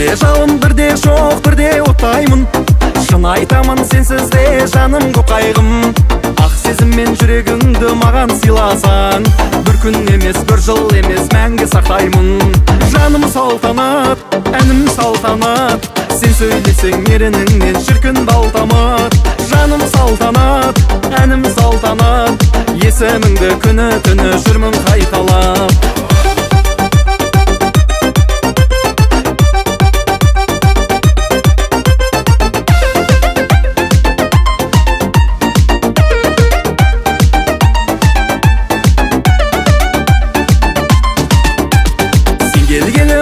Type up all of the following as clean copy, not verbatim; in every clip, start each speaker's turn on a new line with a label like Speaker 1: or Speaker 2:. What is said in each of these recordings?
Speaker 1: Бірде жалын, бірде шоқ, бірде оттаймын. Шын айтамын, сенсізде жаным көп қайғым. Ақ сезіммен жүрегіңді маған сыйласаң, бір күн емес, бір жыл емес, мәңгі сақтаймын. Жаным салтанат, әнім салтанат, сен сөйлесең ерініңнен шіркін балтамат. Жаным салтанат, әнім салтанат, есіміңді күні түні жүрмін қайталап.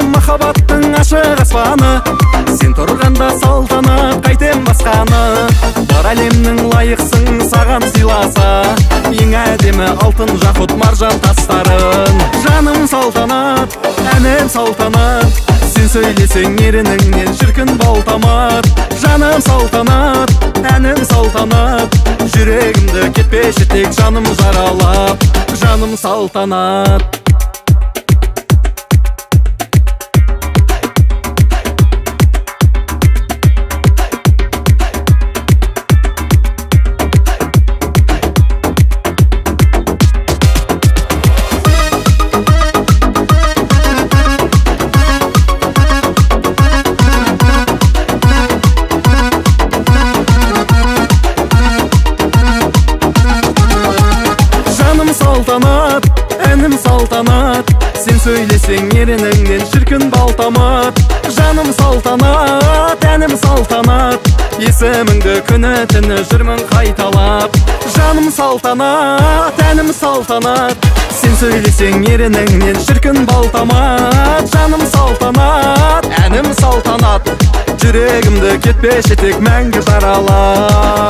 Speaker 1: Махаббаттың ашық аспаны, сен тұрғанда салтанат, қайтем басқаны. Бар әлемнің лайықсың саған сыйласа, ең әдемі алтын жақұт маржан тастарын. Жаным салтанат, әнім салтанат, сен сөйлесең ерініңнен шіркін балтамат. Жаным салтанат, әнім салтанат, жүрегімді кетпеші тек жаным жаралап. Жаным салтанат. Салтанат, әнім салтанат, сен сөйлесең ерініңнен шіркін балтамат. Жаным салтанат, әнім салтанат, есіміңді күні түні жүрмін қайталап. Жаным салтанат, әнім салтанат, сен сөйлесең ерініңнен шіркін балтамат. Жаным салтанат, әнім салтанат, жүрегімді кетпеші тек мәңгі жаралап.